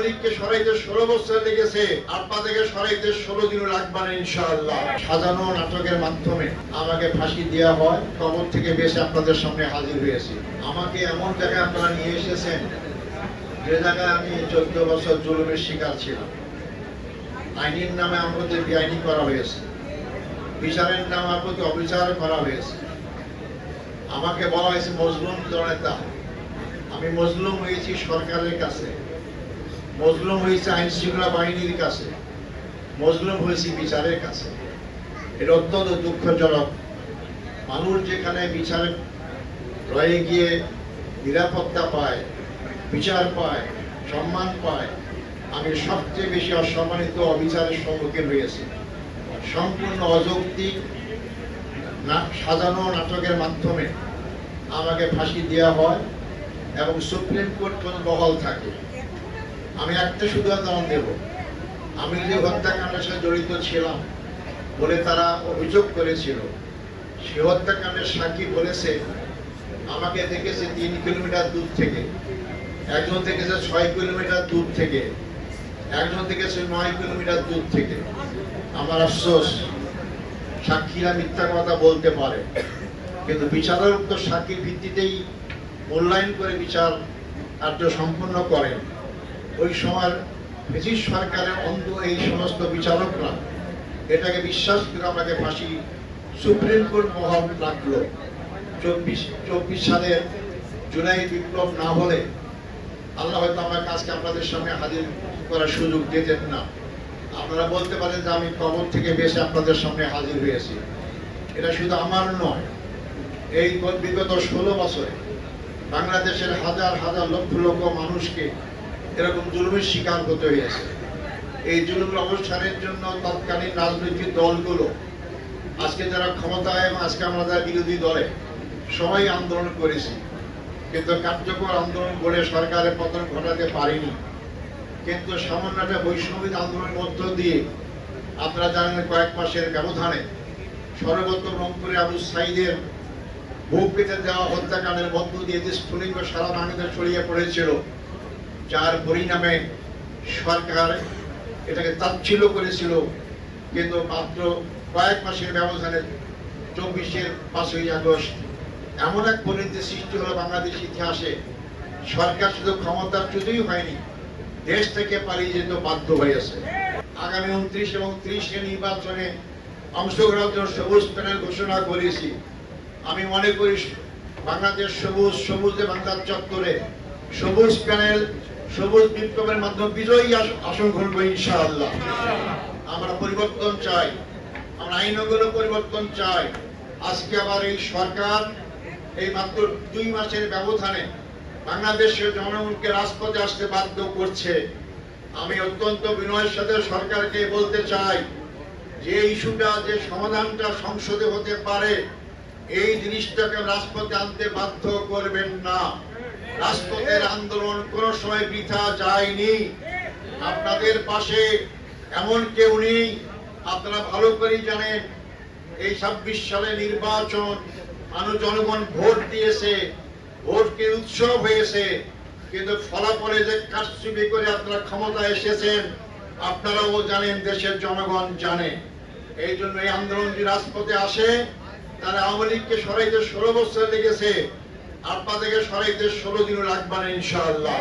লীগকে সরাইতে 16 বছর লেগেছে, আপনাদেরকে সরাইতে 16 দিনও লাগবে না ইনশাআল্লাহ। সাজানো নাটকের মাধ্যমে আমাকে ফাঁসি দেওয়া হয়, কবর থেকে বেশি আপনাদের সামনে হাজির হয়েছি। আমাকে এমন জায়গায় আপনারা নিয়ে এসেছেন যে জায়গায় আমি 14 বছর জুলুমের শিকার ছিলাম। আইনের নামে আমাদের বেআইনি করা হয়েছে, বিচারের নামে আমার প্রতি অবিচার করা হয়েছে। আমাকে বলা হয়েছে মজলুম জনতা। আমি মজলুম হয়েছি সরকারের কাছে, মজলুম হয়েছে আইন শৃঙ্খলা বাহিনীর কাছে, মজলুম হয়েছি বিচারের কাছে। এটা অত্যন্ত দুঃখজনক। মানুষ যেখানে বিচার রয়ে গিয়ে নিরাপত্তা পায়, বিচার পায়, সম্মান পায়, আমি সবচেয়ে বেশি অসম্মানিত অবিচারের সম্মুখীন হয়েছি। সম্পূর্ণ অযৌক্তিক সাজানো নাটকের মাধ্যমে আমাকে ফাঁসি দেওয়া হয় এবং সুপ্রিম কোর্ট কোন বহাল থাকে। আমি একটা শুধু উদাহরণ দেব। আমি যে হত্যাকাণ্ডের সাথে জড়িত ছিলাম বলে তারা অভিযোগ করেছিল, সে হত্যাকাণ্ডের সাক্ষী বলেছে আমাকে দেখেছে 3 কিলোমিটার দূর থেকে, একজন দেখেছে 6 কিলোমিটার দূর থেকে, একজন দেখেছে 9 কিলোমিটার দূর থেকে। আমার আফসোস, সাক্ষীরা মিথ্যা কথা বলতে পারে, কিন্তু বিচারক তো সাক্ষীর ভিত্তিতেই মূল্যায়ন করে বিচার কার্য সম্পন্ন করেন। ওই সময় ব্রিটিশ সরকারের অন্ধ এই সমস্ত বিচারকরা এটাকে বিশ্বাস করে আমাকে ফাঁসি সুপ্রিম কোর্ট বহাল রাখলো। 24 সালের জুলাই বিপ্লব না হলে আল্লাহ হয়তো আমাকে আজকে আপনাদের সামনে হাজির করার সুযোগ দিতেন না। আপনারা বলতে পারেন যে আমি কবর থেকে বেশি আপনাদের সামনে হাজির হয়েছি। এটা শুধু আমার নয়, এই বিগত 16 বছরে বাংলাদেশের হাজার হাজার লক্ষ লক্ষ মানুষকে এরকম জুলুমের শিকার হতে হয়েছে। এই জুলুমের অবসানের জন্য তৎকালীন রাজনৈতিক দলগুলো, আজকে যারা ক্ষমতায় এবং আজকে আমরা যারা বিরোধী দলে, সবাই আন্দোলন করেছি, কিন্তু কার্যকর আন্দোলন করে সরকারের পতন ঘটাতে পারেনি। কিন্তু সামান্য একটা বৈষম্যিক আন্দোলনের মধ্য দিয়ে আপনারা জানেন কয়েক মাসের ব্যবধানে সর্বত্র রংপুরে আবু সাইদের বুক পেতে দেওয়া হত্যাকাণ্ডের মধ্য দিয়ে যে স্ফুলিঙ্গ সারা বাংলাদেশে ছড়িয়ে পড়েছিল, যার পরিণামে সরকার এটাকে তাচ্ছিল্য করেছিল। কিন্তু মাত্র কয়েক মাসের ব্যবধানে 24-এর 5ই আগস্ট এমন এক পরিণতি সৃষ্টি হলো বাংলাদেশ ইতিহাসে, সরকার শুধু ক্ষমতাচ্যুতই হয়নি, দেশ থেকে পালিয়ে যেতে বাধ্য হয়েছে। আগামী 29 এবং 30 নির্বাচনে অংশগ্রহণের জন্য সবুজ প্যানেল ঘোষণা করেছি। আমি মনে করি বাংলাদেশ সবুজে বাংলার চত্বরে সবুজ প্যানেল, সবুজ বিপ্লবের মাধ্যমে বিজয়ী আসন ঘটবে ইনশাআল্লাহ। আমরা পরিবর্তন চাই, আমরা আইনগুলো পরিবর্তন চাই। আজকে আবার এই সরকার এই মাত্র 2 মাসের ব্যবধানে বাংলাদেশের জনগণকে রাজপথে আসতে বাধ্য করছে। আমি অত্যন্ত বিনয়ের সাথে সরকারকে বলতে চাই যে ইস্যুটা, যে সমাধানটা সংসদে হতে পারে, এই জিনিসটাকে রাজপথে আনতে বাধ্য করবেন না। রাজপথের আন্দোলন কোন সময় বৃথা যায়নি। আপনাদের পাশে এমন কেউ নেই। আপনারা ভালো করেই জানেন এই 26 সালে নির্বাচন মানুষ জনগণ ভোট দিয়েছে, ভোটকে উৎসব হয়েছে, কিন্তু ফলাফলে যে কারচুপি করে আপনারা ক্ষমতায় এসেছেন আপনারাও জানেন, দেশের জনগণ জানে। এই জন্য এই আন্দোলন যদি রাজপথে আসে, তাহলে আওয়ামী লীগকে সরাইতে 16 বছর লেগেছে, আপনাদেরকে সরাইতে 16 দিনও লাগবে না ইনশাআল্লাহ।